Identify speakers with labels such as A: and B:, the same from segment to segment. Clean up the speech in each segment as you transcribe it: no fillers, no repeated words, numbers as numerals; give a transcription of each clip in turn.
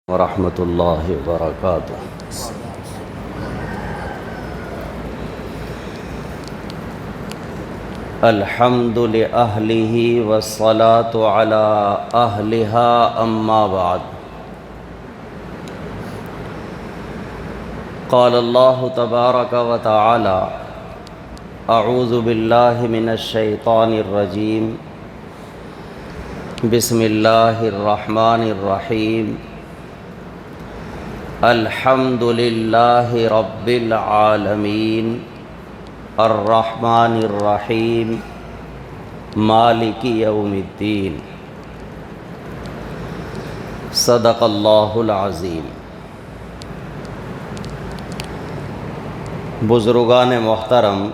A: ورحمۃ اللہ وبرکاتہ۔ الحمد لأہلہ والصلاة علی اہلہا اما بعد۔ قال اللہ تبارک وتعالی اعوذ باللہ من الشیطان الرجیم بسم اللہ الرحمن الرحیم الحمد للہ رب العالمین الرحمن الرحیم مالک یوم الدین۔ صدق اللہ العظیم۔ بزرگان محترم،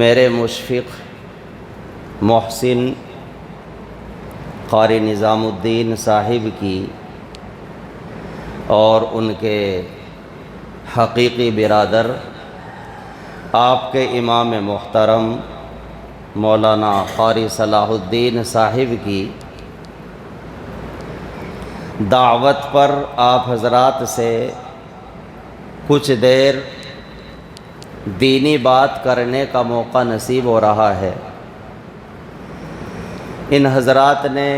A: میرے مشفق محسن قاری نظام الدین صاحب کی اور ان کے حقیقی برادر آپ کے امام محترم مولانا قاری صلاح الدین صاحب کی دعوت پر آپ حضرات سے کچھ دیر دینی بات کرنے کا موقع نصیب ہو رہا ہے۔ ان حضرات نے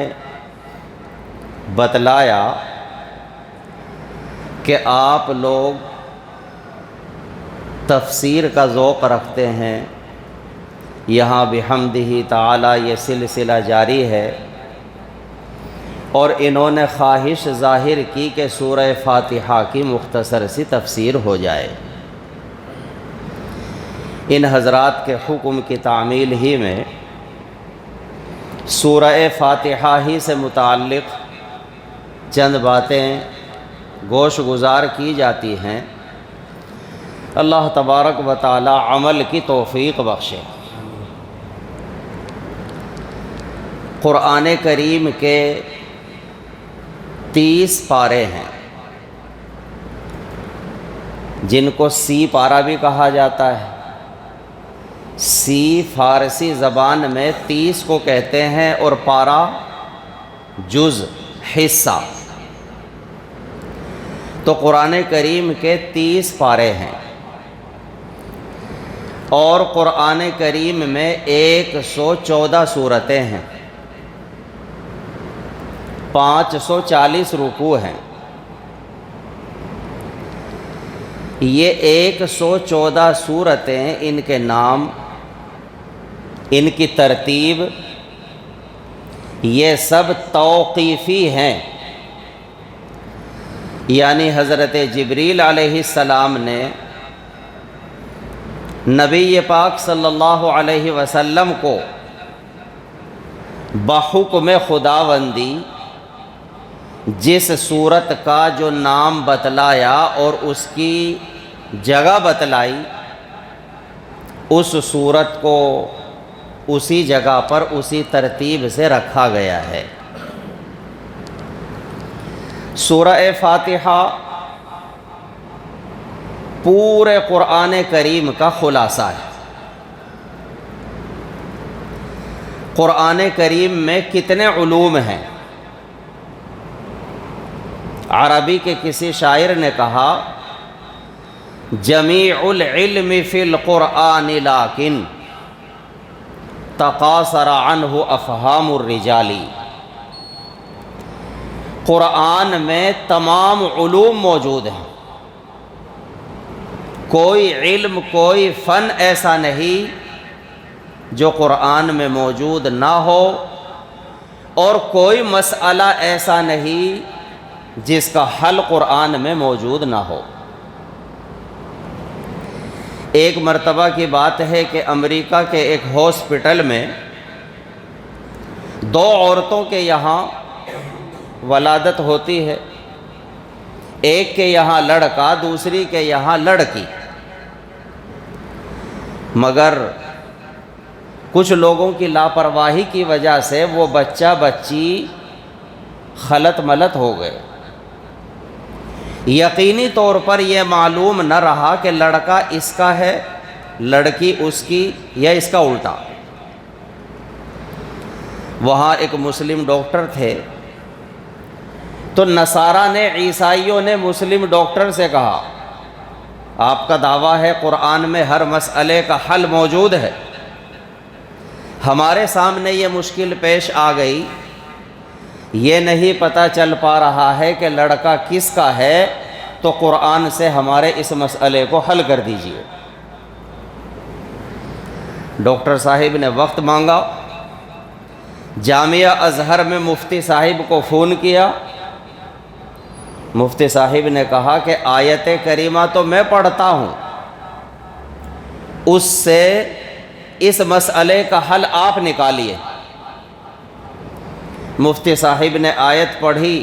A: بتلایا کہ آپ لوگ تفسیر کا ذوق رکھتے ہیں، یہاں بحمدہ تعالی یہ سلسلہ جاری ہے، اور انہوں نے خواہش ظاہر کی کہ سورہ فاتحہ کی مختصر سی تفسیر ہو جائے۔ ان حضرات کے حکم کی تعمیل ہی میں سورہ فاتحہ ہی سے متعلق چند باتیں گوش گزار کی جاتی ہیں۔ اللہ تبارک و تعالی عمل کی توفیق بخشے۔ قرآن کریم کے 30 پارے ہیں، جن کو سی پارہ بھی کہا جاتا ہے۔ سی فارسی زبان میں 30 کو کہتے ہیں، اور پارہ جز، حصہ۔ تو قرآن کریم کے 30 پارے ہیں، اور قرآن کریم میں 114 سورتیں ہیں، 540 رکوع ہیں۔ یہ 114 سورتیں، ان کے نام، ان کی ترتیب، یہ سب توقیفی ہیں، یعنی حضرت جبریل علیہ السلام نے نبی پاک صلی اللہ علیہ وسلم کو بحکم خداوندی جس صورت کا جو نام بتلایا اور اس کی جگہ بتلائی، اس صورت کو اسی جگہ پر اسی ترتیب سے رکھا گیا ہے۔ سورہ فاتحہ پورے قرآن کریم کا خلاصہ ہے۔ قرآن کریم میں کتنے علوم ہیں؟ عربی کے کسی شاعر نے کہا، جمیع العلم فی القرآن لیکن تقاصر عنہ افہام الرجال۔ قرآن میں تمام علوم موجود ہیں، کوئی علم، کوئی فن ایسا نہیں جو قرآن میں موجود نہ ہو، اور کوئی مسئلہ ایسا نہیں جس کا حل قرآن میں موجود نہ ہو۔ ایک مرتبہ کی بات ہے کہ امریکہ کے ایک ہاسپٹل میں 2 عورتوں کے یہاں ولادت ہوتی ہے، ایک کے یہاں لڑکا، دوسری کے یہاں لڑکی، مگر کچھ لوگوں کی لاپرواہی کی وجہ سے وہ بچہ بچی خلط ملط ہو گئے۔ یقینی طور پر یہ معلوم نہ رہا کہ لڑکا اس کا ہے، لڑکی اس کی، یا اس کا الٹا۔ وہاں ایک مسلم ڈاکٹر تھے، تو نصارہ نے، عیسائیوں نے مسلم ڈاکٹر سے کہا آپ کا دعویٰ ہے قرآن میں ہر مسئلے کا حل موجود ہے، ہمارے سامنے یہ مشکل پیش آ گئی، یہ نہیں پتہ چل پا رہا ہے کہ لڑکا کس کا ہے، تو قرآن سے ہمارے اس مسئلے کو حل کر دیجیے۔ ڈاکٹر صاحب نے وقت مانگا، جامعہ ازہر میں مفتی صاحب کو فون کیا، مفتی صاحب نے کہا کہ آیت کریمہ تو میں پڑھتا ہوں، اس سے اس مسئلے کا حل آپ نکالیے۔ مفتی صاحب نے آیت پڑھی،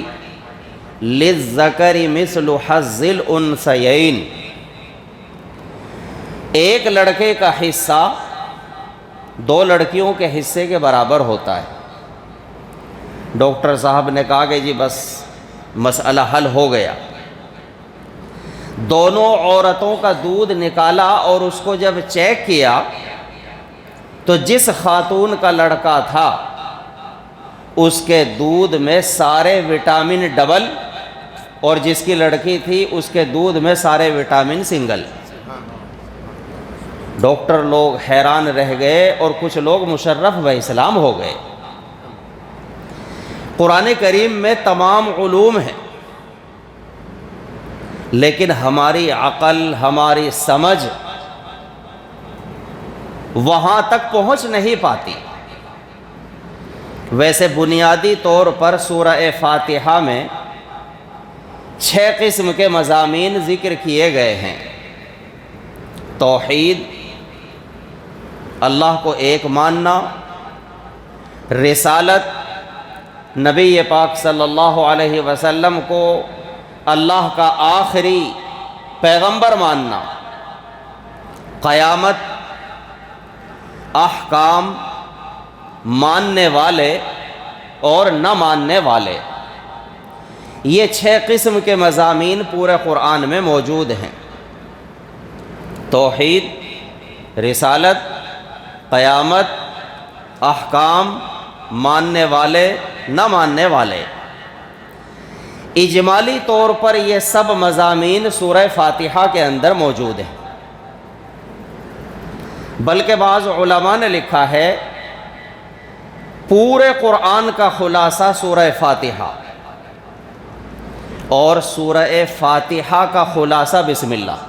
A: لِلذَّكَرِ مِثْلُ حَظِّ الْأُنثَيَيْنِ، ایک لڑکے کا حصہ دو لڑکیوں کے حصے کے برابر ہوتا ہے۔ ڈاکٹر صاحب نے کہا کہ جی بس مسئلہ حل ہو گیا۔ دونوں عورتوں کا دودھ نکالا اور اس کو جب چیک کیا تو جس خاتون کا لڑکا تھا اس کے دودھ میں سارے وٹامن ڈبل، اور جس کی لڑکی تھی اس کے دودھ میں سارے وٹامن سنگل۔ ڈاکٹر لوگ حیران رہ گئے اور کچھ لوگ مشرف و اسلام ہو گئے۔ قرآن کریم میں تمام علوم ہیں، لیکن ہماری عقل، ہماری سمجھ وہاں تک پہنچ نہیں پاتی۔ ویسے بنیادی طور پر سورہ فاتحہ میں 6 قسم کے مضامین ذکر کیے گئے ہیں۔ توحید، اللہ کو ایک ماننا، رسالت، نبی پاک صلی اللہ علیہ وسلم کو اللہ کا آخری پیغمبر ماننا، قیامت، احکام، ماننے والے اور نہ ماننے والے، یہ 6 قسم کے مضامین پورے قرآن میں موجود ہیں۔ توحید، رسالت، قیامت، احکام، ماننے والے، نہ ماننے والے، اجمالی طور پر یہ سب مضامین سورہ فاتحہ کے اندر موجود ہیں۔ بلکہ بعض علماء نے لکھا ہے پورے قرآن کا خلاصہ سورہ فاتحہ، اور سورہ فاتحہ کا خلاصہ بسم اللہ،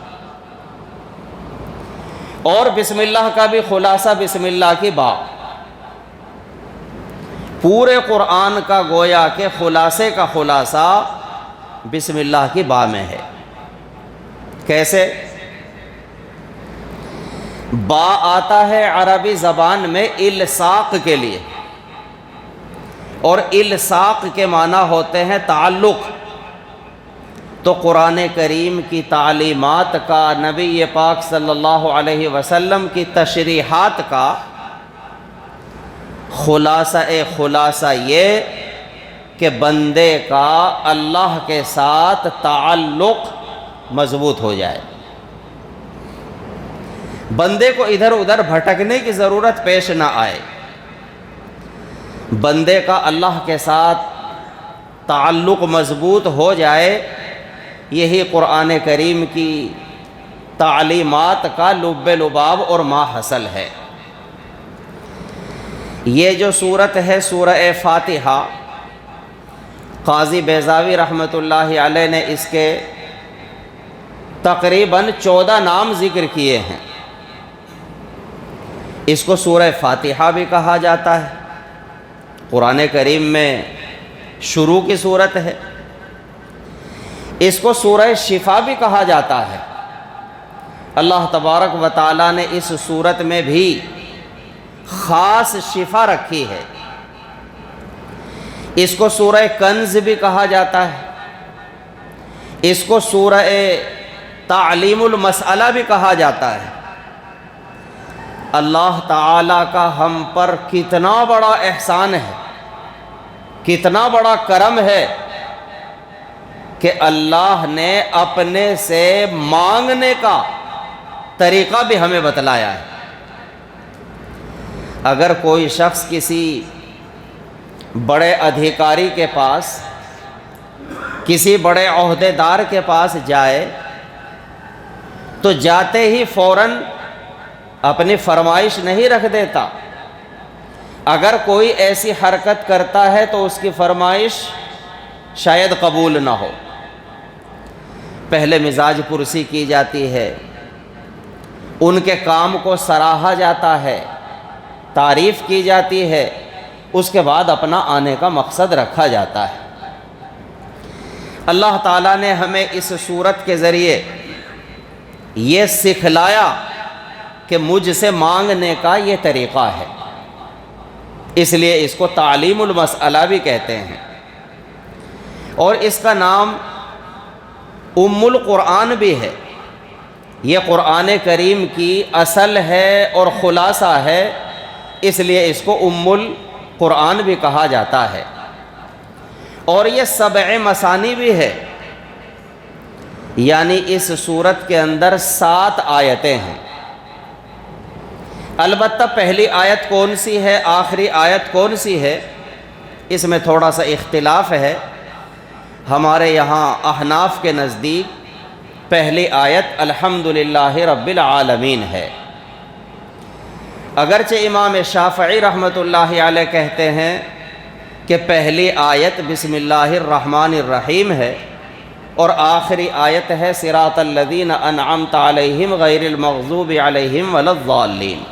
A: اور بسم اللہ کا بھی خلاصہ بسم اللہ کی با۔ پورے قرآن کا گویا کہ خلاصے کا خلاصہ بسم اللہ کی با میں ہے۔ کیسے؟ با آتا ہے عربی زبان میں الصاق کے لیے، اور الصاق کے معنی ہوتے ہیں تعلق۔ تو قرآن کریم کی تعلیمات کا، نبی پاک صلی اللہ علیہ وسلم کی تشریحات کا خلاصہ یہ کہ بندے کا اللہ کے ساتھ تعلق مضبوط ہو جائے، بندے کو ادھر ادھر بھٹکنے کی ضرورت پیش نہ آئے، بندے کا اللہ کے ساتھ تعلق مضبوط ہو جائے۔ یہی قرآن کریم کی تعلیمات کا لب لباب اور ماحصل ہے۔ یہ جو سورت ہے سورہ فاتحہ، قاضی بیضاوی رحمۃ اللہ علیہ نے اس کے تقریباً 14 نام ذکر کیے ہیں۔ اس کو سورہ فاتحہ بھی کہا جاتا ہے، قرآن کریم میں شروع کی سورت ہے۔ اس کو سورہ شفا بھی کہا جاتا ہے۔ اللہ تبارک و تعالیٰ نے اس سورت میں بھی خاص شفا رکھی ہے۔ اس کو سورہ کنز بھی کہا جاتا ہے، اس کو سورہ تعلیم المسئلہ بھی کہا جاتا ہے۔ اللہ تعالیٰ کا ہم پر کتنا بڑا احسان ہے، کتنا بڑا کرم ہے کہ اللہ نے اپنے سے مانگنے کا طریقہ بھی ہمیں بتلایا ہے۔ اگر کوئی شخص کسی بڑے ادھیکاری کے پاس کسی بڑے عہدے دار کے پاس جائے تو جاتے ہی فوراً اپنی فرمائش نہیں رکھ دیتا، اگر کوئی ایسی حرکت کرتا ہے تو اس کی فرمائش شاید قبول نہ ہو، پہلے مزاج پرسی کی جاتی ہے، ان کے کام کو سراہا جاتا ہے، تعریف کی جاتی ہے، اس کے بعد اپنا آنے کا مقصد رکھا جاتا ہے۔ اللہ تعالیٰ نے ہمیں اس صورت کے ذریعے یہ سکھلایا کہ مجھ سے مانگنے کا یہ طریقہ ہے، اس لیے اس کو تعلیم المسئلہ بھی کہتے ہیں، اور اس کا نام ام القرآن بھی ہے۔ یہ قرآن کریم کی اصل ہے اور خلاصہ ہے، اس لیے اس کو ام القرآن بھی کہا جاتا ہے، اور یہ 7 مثانی بھی ہے، یعنی اس سورت کے اندر 7 آیتیں ہیں۔ البتہ پہلی آیت کون سی ہے، آخری آیت کون سی ہے، اس میں تھوڑا سا اختلاف ہے۔ ہمارے یہاں احناف کے نزدیک پہلی آیت الحمدللہ رب العالمین ہے، اگرچہ امام شافعی رحمۃ اللہ علیہ کہتے ہیں کہ پہلی آیت بسم اللہ الرحمن الرحیم ہے، اور آخری آیت ہے صراط الذین انعمت علیہم غیر المغضوب علیہم ولا الضالین۔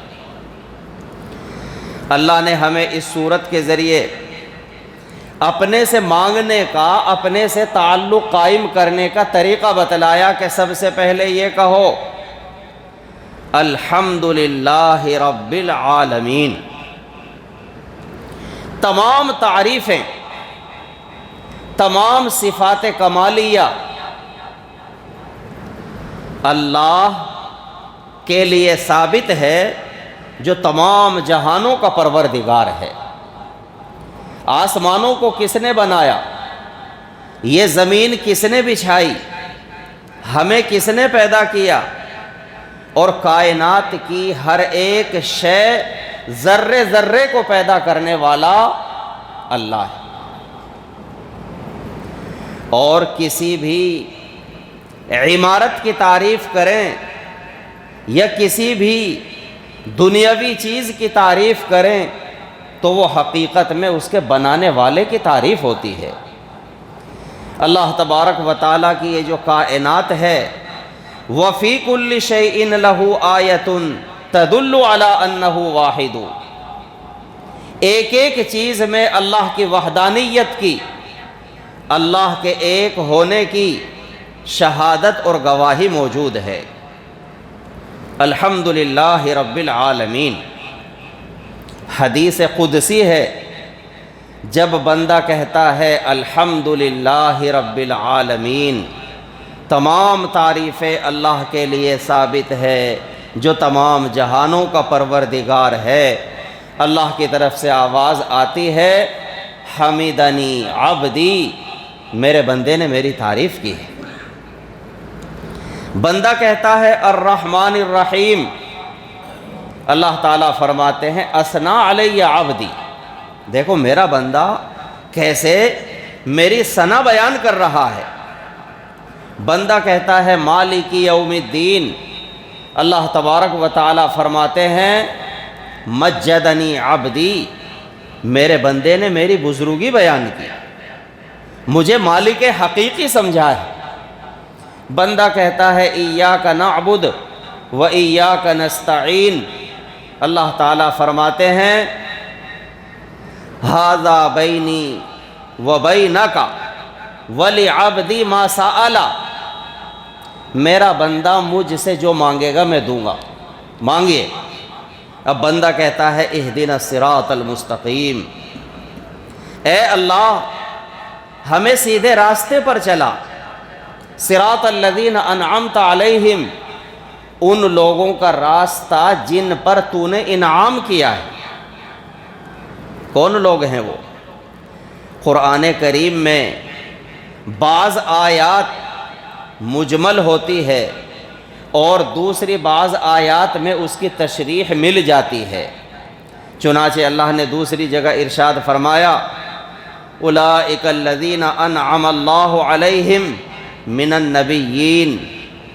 A: اللہ نے ہمیں اس صورت کے ذریعے اپنے سے مانگنے کا، اپنے سے تعلق قائم کرنے کا طریقہ بتلایا کہ سب سے پہلے یہ کہو الحمدللہ رب العالمین۔ تمام تعریفیں، تمام صفات کمالیہ اللہ کے لیے ثابت ہے جو تمام جہانوں کا پروردگار ہے۔ آسمانوں کو کس نے بنایا، یہ زمین کس نے بچھائی، ہمیں کس نے پیدا کیا، اور کائنات کی ہر ایک شے، ذرے ذرے کو پیدا کرنے والا اللہ ہے۔ اور کسی بھی عمارت کی تعریف کریں یا کسی بھی دنیاوی چیز کی تعریف کریں تو وہ حقیقت میں اس کے بنانے والے کی تعریف ہوتی ہے۔ اللہ تبارک و تعالیٰ کی یہ جو کائنات ہے، وَفِي كُلِّ شَيْءٍ لَهُ آیَةٌ تَدُلُّ عَلَىٰ أَنَّهُ وَاحِدٌ، ایک ایک چیز میں اللہ کی وحدانیت کی، اللہ کے ایک ہونے کی شہادت اور گواہی موجود ہے۔ الحمدللہ رب العالمین، حدیث قدسی ہے، جب بندہ کہتا ہے الحمدللہ رب العالمین، تمام تعریفیں اللہ کے لیے ثابت ہے جو تمام جہانوں کا پروردگار ہے۔ اللہ کی طرف سے آواز آتی ہے حمیدنی عبدی، میرے بندے نے میری تعریف کی ہے۔ بندہ کہتا ہے الرحمن الرحیم، اللہ تعالیٰ فرماتے ہیں اثنا علی عبدی، دیکھو میرا بندہ کیسے میری ثنا بیان کر رہا ہے۔ بندہ کہتا ہے مالک یوم الدین، اللہ تبارک و تعالیٰ فرماتے ہیں مجدنی عبدی، میرے بندے نے میری بزرگی بیان کی، مجھے مالک حقیقی سمجھا ہے۔ بندہ کہتا ہے ایاک نعبد و ایاک نستعین، اللہ تعالیٰ فرماتے ہیں ھذا بینی و بینک ولعبدی ما سأل، میرا بندہ مجھ سے جو مانگے گا میں دوں گا، مانگیے۔ اب بندہ کہتا ہے اہدنا الصراط المستقیم، اے اللہ ہمیں سیدھے راستے پر چلا، صراط الذین انعمت علیہم، ان لوگوں کا راستہ جن پر تو نے انعام کیا ہے۔ کون لوگ ہیں وہ؟ قرآن کریم میں بعض آیات مجمل ہوتی ہے اور دوسری بعض آیات میں اس کی تشریح مل جاتی ہے۔ چنانچہ اللہ نے دوسری جگہ ارشاد فرمایا اولئک الذین انعم اللہ علیہم من النبیین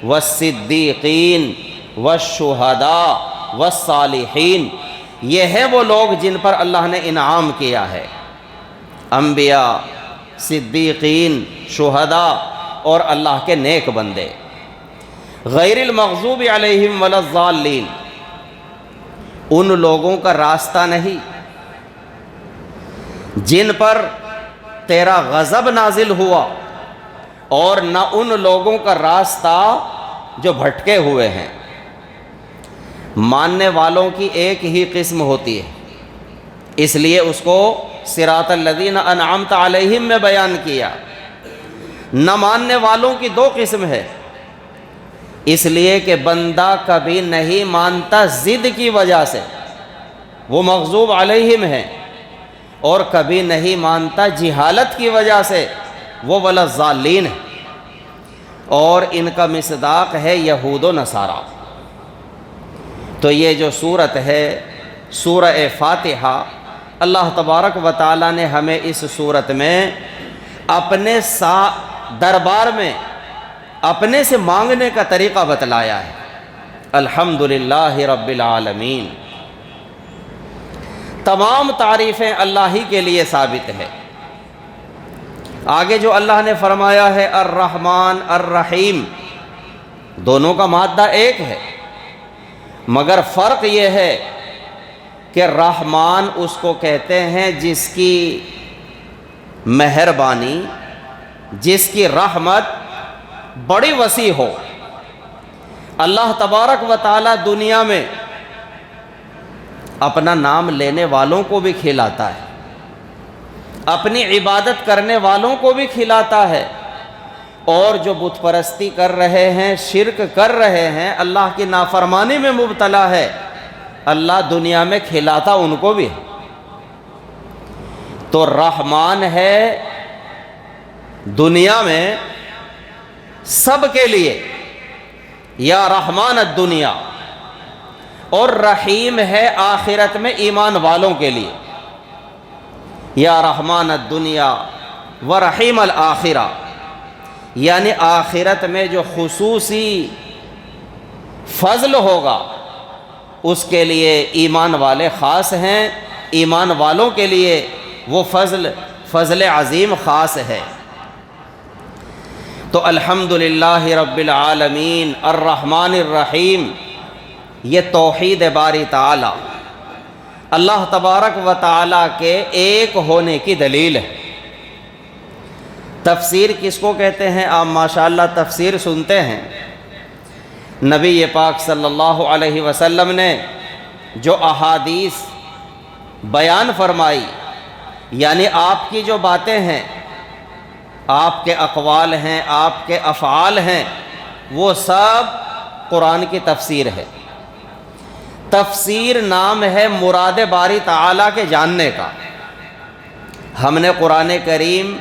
A: والصدیقین والشہداء والصالحین، یہ ہے وہ لوگ جن پر اللہ نے انعام کیا ہے، انبیاء، صدیقین، شہداء اور اللہ کے نیک بندے۔ غیر المغضوب علیہم ولا الضالین، ان لوگوں کا راستہ نہیں جن پر تیرا غضب نازل ہوا، اور نہ ان لوگوں کا راستہ جو بھٹکے ہوئے ہیں۔ ماننے والوں کی ایک ہی قسم ہوتی ہے، اس لیے اس کو صراط الذین انعمت علیہم میں بیان کیا۔ نہ ماننے والوں کی دو قسم ہے، اس لیے کہ بندہ کبھی نہیں مانتا ضد کی وجہ سے، وہ مغضوب علیہم ہے، اور کبھی نہیں مانتا جہالت کی وجہ سے، وہ ولا الضالین ہے، اور ان کا مصداق ہے یہود و نصارہ۔ تو یہ جو صورت ہے سورہ فاتحہ، اللہ تبارک و تعالیٰ نے ہمیں اس صورت میں اپنے دربار میں اپنے سے مانگنے کا طریقہ بتلایا ہے۔ الحمدللہ رب العالمین، تمام تعریفیں اللہ ہی کے لیے ثابت ہے۔ آگے جو اللہ نے فرمایا ہے الرحمن الرحیم، دونوں کا مادہ ایک ہے، مگر فرق یہ ہے کہ رحمان اس کو کہتے ہیں جس کی مہربانی، جس کی رحمت بڑی وسیع ہو۔ اللہ تبارک و تعالی دنیا میں اپنا نام لینے والوں کو بھی کھلاتا ہے، اپنی عبادت کرنے والوں کو بھی کھلاتا ہے، اور جو بت پرستی کر رہے ہیں، شرک کر رہے ہیں، اللہ کی نافرمانی میں مبتلا ہے، اللہ دنیا میں کھلاتا ان کو بھی۔ تو رحمان ہے دنیا میں سب کے لیے، یا رحمان الدنیا، اور رحیم ہے آخرت میں ایمان والوں کے لیے، یا رحمان الدنیا و رحیم الآخرہ، یعنی آخرت میں جو خصوصی فضل ہوگا اس کے لیے ایمان والے خاص ہیں، ایمان والوں کے لیے وہ فضل عظیم خاص ہے۔ تو الحمدللہ رب العالمین الرحمن الرحیم، یہ توحید باری تعالی، اللہ تبارک و تعالی کے ایک ہونے کی دلیل ہے۔ تفسیر کس کو کہتے ہیں؟ آپ ماشاءاللہ تفسیر سنتے ہیں۔ نبی پاک صلی اللہ علیہ وسلم نے جو احادیث بیان فرمائی، یعنی آپ کی جو باتیں ہیں، آپ کے اقوال ہیں، آپ کے افعال ہیں، وہ سب قرآن کی تفسیر ہے۔ تفسیر نام ہے مراد باری تعالیٰ کے جاننے کا۔ ہم نے قرآن کریم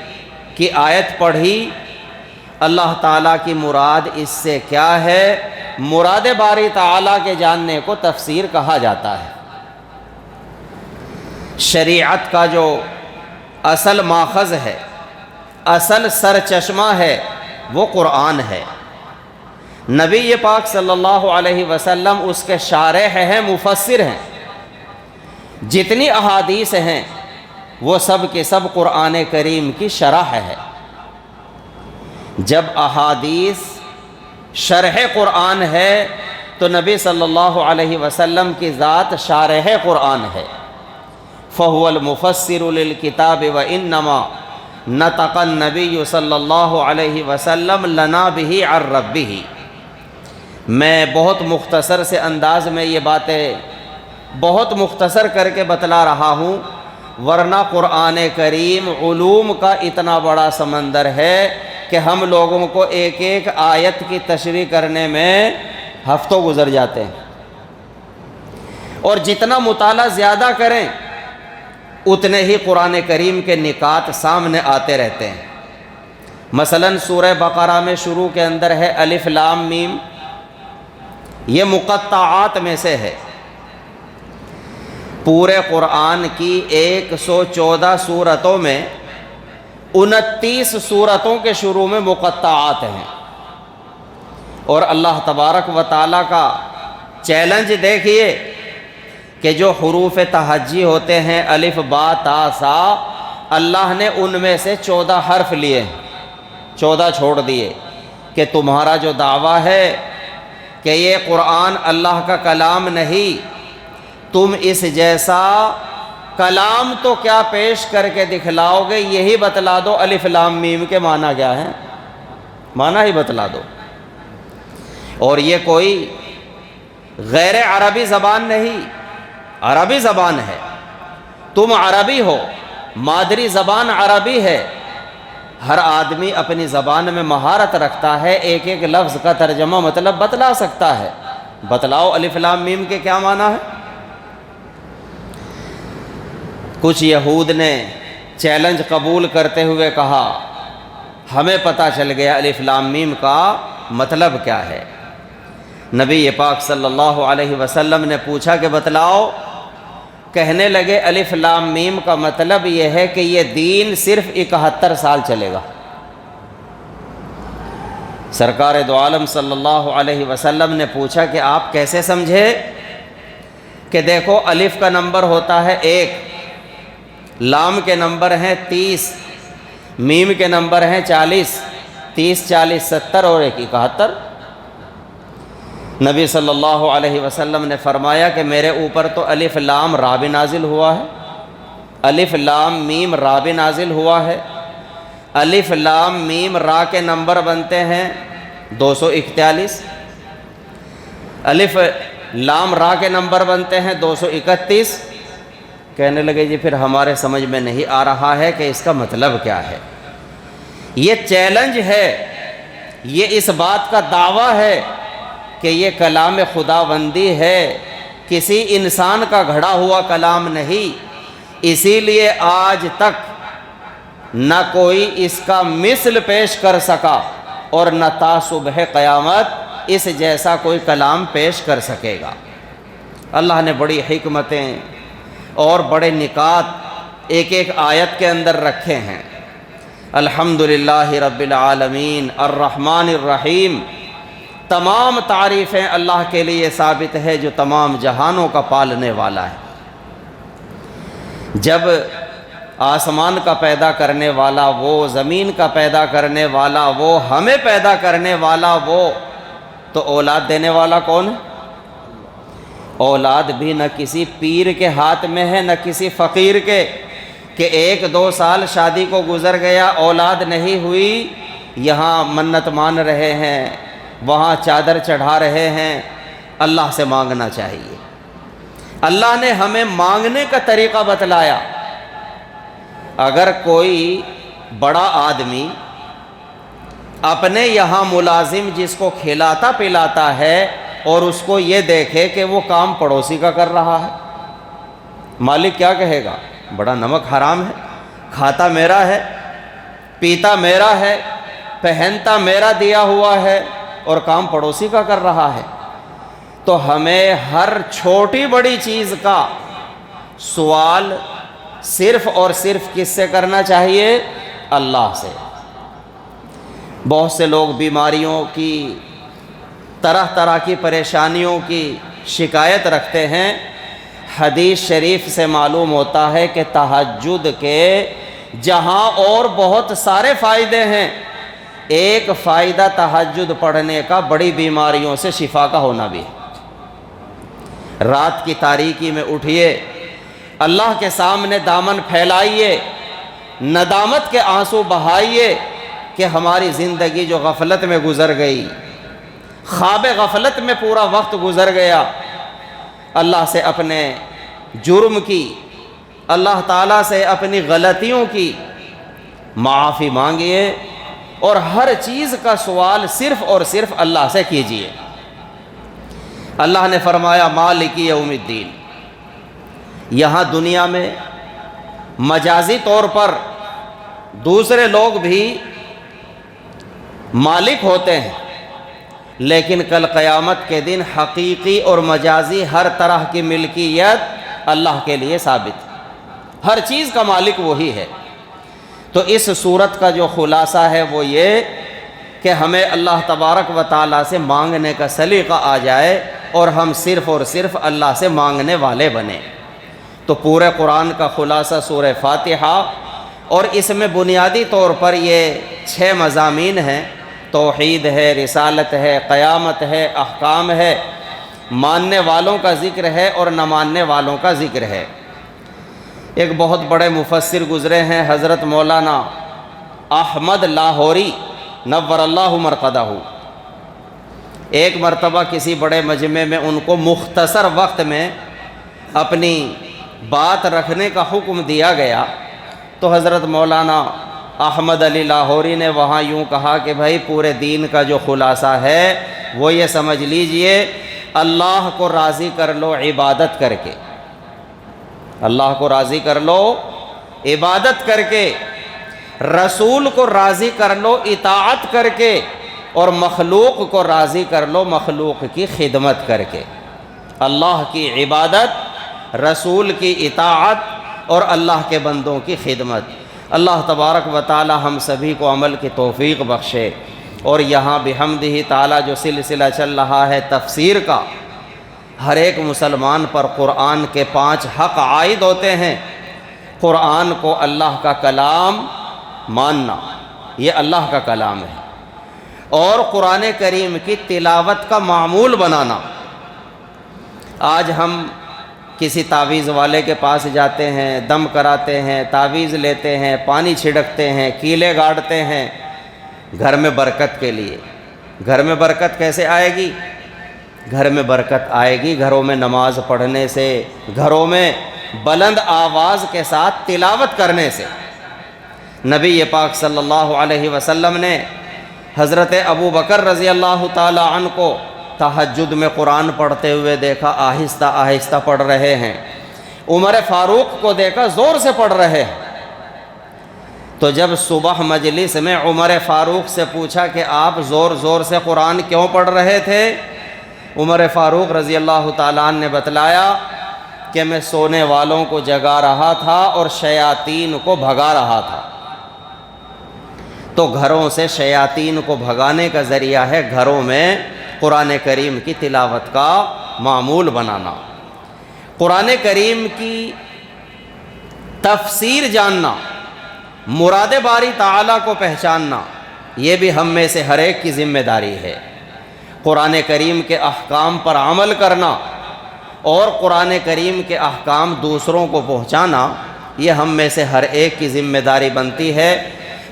A: کی آیت پڑھی، اللہ تعالیٰ کی مراد اس سے کیا ہے، مراد باری تعالیٰ کے جاننے کو تفسیر کہا جاتا ہے۔ شریعت کا جو اصل ماخذ ہے، اصل سرچشمہ ہے، وہ قرآن ہے۔ نبی پاک صلی اللہ علیہ وسلم اس کے شارح ہیں، مفسر ہیں۔ جتنی احادیث ہیں وہ سب کے سب قرآن کریم کی شرح ہے۔ جب احادیث شرح قرآن ہے تو نبی صلی اللہ علیہ وسلم کی ذات شارح قرآن ہے۔ فَهُوَ الْمُفَسِّرُ لِلْكِتَابِ وَإِنَّمَا نَطَقَ النَّبِيُّ صلی اللہ علیہ وسلم لَنَا بِهِ عَن رَبِّهِ۔ میں بہت مختصر سے انداز میں یہ باتیں بہت مختصر کر کے بتلا رہا ہوں، ورنہ قرآن کریم علوم کا اتنا بڑا سمندر ہے کہ ہم لوگوں کو ایک ایک آیت کی تشریح کرنے میں ہفتوں گزر جاتے ہیں، اور جتنا مطالعہ زیادہ کریں اتنے ہی قرآن کریم کے نکات سامنے آتے رہتے ہیں۔ مثلا سورہ بقرہ میں شروع کے اندر ہے الف لام میم، یہ مقطعات میں سے ہے۔ پورے قرآن کی 114 سورتوں میں 29 سورتوں کے شروع میں مقطعات ہیں، اور اللہ تبارک و تعالیٰ کا چیلنج دیکھیے کہ جو حروف تہجی ہوتے ہیں الف با تا سا، اللہ نے ان میں سے 14 حرف لیے، 14 چھوڑ دیے کہ تمہارا جو دعویٰ ہے کہ یہ قرآن اللہ کا کلام نہیں، تم اس جیسا کلام تو کیا پیش کر کے دکھلاؤ گے، یہی بتلا دو الف لام میم کے معنی کیا ہے، معنی ہی بتلا دو۔ اور یہ کوئی غیر عربی زبان نہیں، عربی زبان ہے، تم عربی ہو، مادری زبان عربی ہے، ہر آدمی اپنی زبان میں مہارت رکھتا ہے، ایک ایک لفظ کا ترجمہ مطلب بتلا سکتا ہے، بتلاؤ الف لام میم کے کیا معنی ہے۔ کچھ یہود نے چیلنج قبول کرتے ہوئے کہا ہمیں پتہ چل گیا الف لام میم کا مطلب کیا ہے۔ نبی پاک صلی اللہ علیہ وسلم نے پوچھا کہ بتلاؤ، کہنے لگے الف لام میم کا مطلب یہ ہے کہ یہ دین صرف 71 سال چلے گا۔ سرکار دو عالم صلی اللہ علیہ وسلم نے پوچھا کہ آپ کیسے سمجھے؟ کہ دیکھو الف کا نمبر ہوتا ہے 1، لام کے نمبر ہیں 30، میم کے نمبر ہیں 40، 30 40 70 اور 1 71۔ نبی صلی اللہ علیہ وسلم نے فرمایا کہ میرے اوپر تو الف لام را بھی نازل ہوا ہے، الف لام میم را بھی نازل ہوا ہے، الف لام میم را کے نمبر بنتے ہیں 241، الف لام را کے نمبر بنتے ہیں 231۔ کہنے لگے جی پھر ہمارے سمجھ میں نہیں آ رہا ہے کہ اس کا مطلب کیا ہے۔ یہ چیلنج ہے، یہ اس بات کا دعویٰ ہے کہ یہ کلام خداوندی ہے، کسی انسان کا گھڑا ہوا کلام نہیں، اسی لیے آج تک نہ کوئی اس کا مثل پیش کر سکا اور نہ تا صبح قیامت اس جیسا کوئی کلام پیش کر سکے گا۔ اللہ نے بڑی حکمتیں اور بڑے نکات ایک ایک آیت کے اندر رکھے ہیں۔ الحمدللہ رب العالمین الرحمن الرحیم، تمام تعریفیں اللہ کے لیے ثابت ہے جو تمام جہانوں کا پالنے والا ہے۔ جب آسمان کا پیدا کرنے والا وہ، زمین کا پیدا کرنے والا وہ، ہمیں پیدا کرنے والا وہ، تو اولاد دینے والا کون ہے؟ اولاد بھی نہ کسی پیر کے ہاتھ میں ہے نہ کسی فقیر کے، کہ 1-2 سال شادی کو گزر گیا اولاد نہیں ہوئی، یہاں منت مان رہے ہیں، وہاں چادر چڑھا رہے ہیں۔ اللہ سے مانگنا چاہیے۔ اللہ نے ہمیں مانگنے کا طریقہ بتلایا۔ اگر کوئی بڑا آدمی اپنے یہاں ملازم جس کو کھلاتا پلاتا ہے اور اس کو یہ دیکھے کہ وہ کام پڑوسی کا کر رہا ہے، مالک کیا کہے گا؟ بڑا نمک حرام ہے، کھاتا میرا ہے، پیتا میرا ہے، پہنتا میرا دیا ہوا ہے اور کام پڑوسی کا کر رہا ہے۔ تو ہمیں ہر چھوٹی بڑی چیز کا سوال صرف اور صرف کس سے کرنا چاہیے؟ اللہ سے۔ بہت سے لوگ بیماریوں کی، طرح طرح کی پریشانیوں کی شکایت رکھتے ہیں۔ حدیث شریف سے معلوم ہوتا ہے کہ تہجد کے جہاں اور بہت سارے فائدے ہیں، ایک فائدہ تہجد پڑھنے کا بڑی بیماریوں سے شفا کا ہونا بھی ہے۔ رات کی تاریکی میں اٹھیے، اللہ کے سامنے دامن پھیلائیے، ندامت کے آنسو بہائیے کہ ہماری زندگی جو غفلت میں گزر گئی، خواب غفلت میں پورا وقت گزر گیا، اللہ سے اپنے جرم کی، اللہ تعالیٰ سے اپنی غلطیوں کی معافی مانگیے، اور ہر چیز کا سوال صرف اور صرف اللہ سے کیجیے۔ اللہ نے فرمایا مالک یوم الدین۔ یہاں دنیا میں مجازی طور پر دوسرے لوگ بھی مالک ہوتے ہیں، لیکن کل قیامت کے دن حقیقی اور مجازی ہر طرح کی ملکیت اللہ کے لیے ثابت ہے، ہر چیز کا مالک وہی ہے۔ تو اس صورت کا جو خلاصہ ہے وہ یہ کہ ہمیں اللہ تبارک و تعالیٰ سے مانگنے کا سلیقہ آ جائے اور ہم صرف اور صرف اللہ سے مانگنے والے بنیں۔ تو پورے قرآن کا خلاصہ سورہ فاتحہ، اور اس میں بنیادی طور پر یہ 6 مضامین ہیں، توحید ہے، رسالت ہے، قیامت ہے، احکام ہے، ماننے والوں کا ذکر ہے اور نہ ماننے والوں کا ذکر ہے۔ ایک بہت بڑے مفسر گزرے ہیں حضرت مولانا احمد لاہوری نور اللہ مرقدہ۔ ایک مرتبہ کسی بڑے مجمع میں ان کو مختصر وقت میں اپنی بات رکھنے کا حکم دیا گیا، تو حضرت مولانا احمد علی لاہوری نے وہاں یوں کہا کہ بھائی پورے دین کا جو خلاصہ ہے وہ یہ سمجھ لیجئے، اللہ کو راضی کر لو عبادت کر کے، اللہ کو راضی کر لو عبادت کر کے، رسول کو راضی کر لو اطاعت کر کے، اور مخلوق کو راضی کر لو مخلوق کی خدمت کر کے۔ اللہ کی عبادت، رسول کی اطاعت اور اللہ کے بندوں کی خدمت۔ اللہ تبارک و تعالی ہم سبھی کو عمل کی توفیق بخشے، اور یہاں بحمدہ تعالی جو سلسلہ چل رہا ہے تفسیر کا، ہر ایک مسلمان پر قرآن کے 5 حق عائد ہوتے ہیں۔ قرآن کو اللہ کا کلام ماننا، یہ اللہ کا کلام ہے، اور قرآن کریم کی تلاوت کا معمول بنانا۔ آج ہم کسی تعویذ والے کے پاس جاتے ہیں، دم کراتے ہیں، تعویذ لیتے ہیں، پانی چھڑکتے ہیں، کیلے گاڑتے ہیں گھر میں برکت کے لیے۔ گھر میں برکت کیسے آئے گی؟ گھر میں برکت آئے گی گھروں میں نماز پڑھنے سے، گھروں میں بلند آواز کے ساتھ تلاوت کرنے سے۔ نبی پاک صلی اللہ علیہ وسلم نے حضرت ابو بکر رضی اللہ تعالی عنہ کو تہجد میں قرآن پڑھتے ہوئے دیکھا، آہستہ آہستہ پڑھ رہے ہیں۔ عمر فاروق کو دیکھا زور سے پڑھ رہے ہیں۔ تو جب صبح مجلس میں عمر فاروق سے پوچھا کہ آپ زور زور سے قرآن کیوں پڑھ رہے تھے، عمر فاروق رضی اللہ تعالیٰ عنہ نے بتلایا کہ میں سونے والوں کو جگا رہا تھا اور شیاطین کو بھگا رہا تھا۔ تو گھروں سے شیاطین کو بھگانے کا ذریعہ ہے گھروں میں قرآن کریم کی تلاوت کا معمول بنانا، قرآن کریم کی تفسیر جاننا، مراد باری تعالیٰ کو پہچاننا، یہ بھی ہم میں سے ہر ایک کی ذمہ داری ہے۔ قرآن کریم کے احکام پر عمل کرنا اور قرآن کریم کے احکام دوسروں کو پہنچانا، یہ ہم میں سے ہر ایک کی ذمہ داری بنتی ہے۔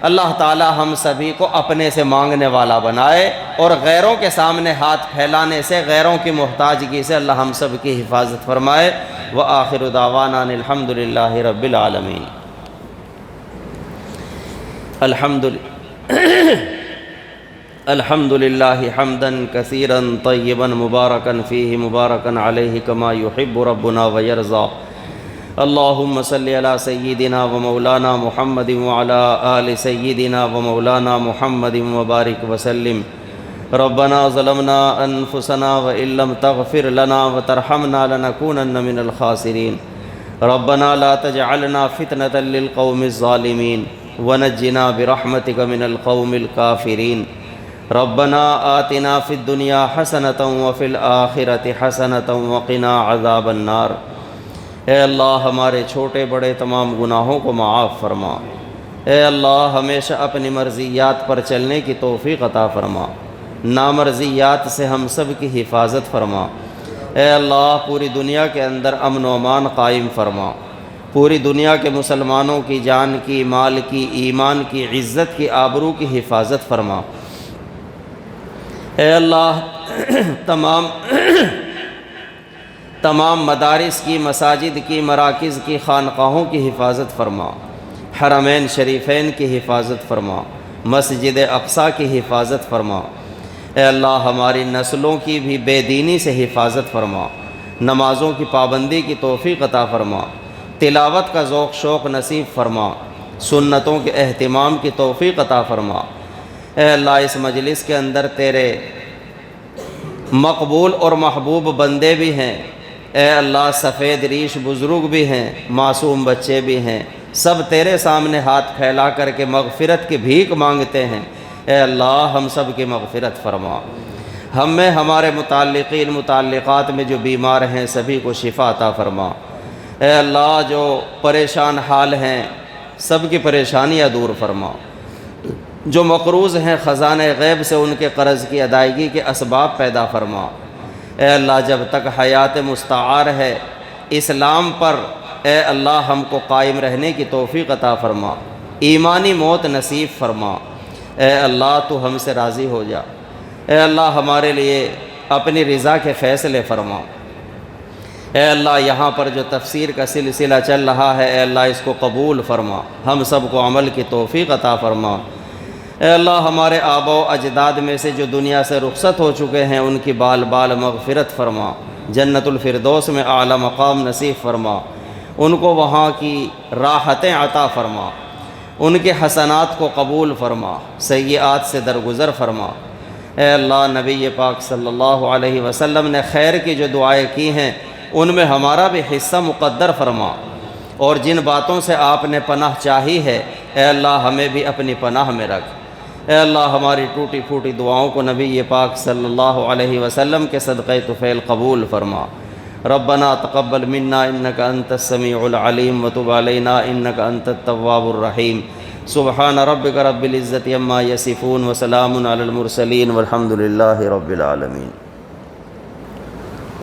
A: اللہ تعالی ہم سبھی کو اپنے سے مانگنے والا بنائے، اور غیروں کے سامنے ہاتھ پھیلانے سے، غیروں کی محتاجگی سے اللہ ہم سب کی حفاظت فرمائے۔ وآخر دعوانا ان الحمد للہ رب العالمین۔ الحمد للہ حمدا کثیرا طیبا مبارکا فیہ مبارکا علیہ کما یحب ربنا ویرضا۔ اللہم صلی علی سیدنا و مولانا محمد وعلی آل سیدنا و مولانا محمد وبارک وسلم۔ ربنا ظلمنا انفسنا وإن لم تغفر لنا وترحمنا لنکونن من الخاسرین۔ ربنا لا تجعلنا فتنة للقوم الظالمین ونجنا برحمتک من القوم الکافرین۔ ربنا آتنا فی الدنیا حسنة وفی الآخرة حسنة وقنا عذاب النار۔ اے اللہ ہمارے چھوٹے بڑے تمام گناہوں کو معاف فرما۔ اے اللہ ہمیشہ اپنی مرضیات پر چلنے کی توفیق عطا فرما، نامرضیات سے ہم سب کی حفاظت فرما۔ اے اللہ پوری دنیا کے اندر امن و امان قائم فرما، پوری دنیا کے مسلمانوں کی جان کی، مال کی، ایمان کی، عزت کی، آبرو کی حفاظت فرما۔ اے اللہ تمام مدارس کی، مساجد کی، مراکز کی، خانقاہوں کی حفاظت فرما، حرمین شریفین کی حفاظت فرما، مسجد اقصیٰ کی حفاظت فرما۔ اے اللہ ہماری نسلوں کی بھی بے دینی سے حفاظت فرما، نمازوں کی پابندی کی توفیق عطا فرما، تلاوت کا ذوق شوق نصیب فرما، سنتوں کے اہتمام کی توفیق عطا فرما۔ اے اللہ اس مجلس کے اندر تیرے مقبول اور محبوب بندے بھی ہیں، اے اللہ سفید ریش بزرگ بھی ہیں، معصوم بچے بھی ہیں، سب تیرے سامنے ہاتھ پھیلا کر کے مغفرت کی بھیک مانگتے ہیں۔ اے اللہ ہم سب کی مغفرت فرما، ہم میں ہمارے متعلقین متعلقات میں جو بیمار ہیں سبھی کو شفا عطا فرما۔ اے اللہ جو پریشان حال ہیں سب کی پریشانیاں دور فرما، جو مقروض ہیں خزانہ غیب سے ان کے قرض کی ادائیگی کے اسباب پیدا فرما۔ اے اللہ جب تک حیات مستعار ہے اسلام پر اے اللہ ہم کو قائم رہنے کی توفیق عطا فرما، ایمانی موت نصیب فرما۔ اے اللہ تو ہم سے راضی ہو جا، اے اللہ ہمارے لیے اپنی رضا کے فیصلے فرما۔ اے اللہ یہاں پر جو تفسیر کا سلسلہ چل رہا ہے اے اللہ اس کو قبول فرما، ہم سب کو عمل کی توفیق عطا فرما۔ اے اللہ ہمارے آباء و اجداد میں سے جو دنیا سے رخصت ہو چکے ہیں ان کی بال بال مغفرت فرما، جنت الفردوس میں اعلیٰ مقام نصیب فرما، ان کو وہاں کی راحتیں عطا فرما، ان کے حسنات کو قبول فرما، سیئات سے درگزر فرما۔ اے اللہ نبی پاک صلی اللہ علیہ وسلم نے خیر کی جو دعائیں کی ہیں ان میں ہمارا بھی حصہ مقدر فرما، اور جن باتوں سے آپ نے پناہ چاہی ہے اے اللہ ہمیں بھی اپنی پناہ میں رکھ۔ اے اللہ ہماری ٹوٹی پھوٹی دعاؤں کو نبی پاک صلی اللہ علیہ وسلم کے صدقہ طفیل قبول فرما۔ ربنا تقبل منا انک انت السمیع العلیم وتب علینا انک انت التواب الرحیم۔ سبحان ربک رب العزت عما یصفون وسلام علی المرسلین والحمد للہ رب العالمین۔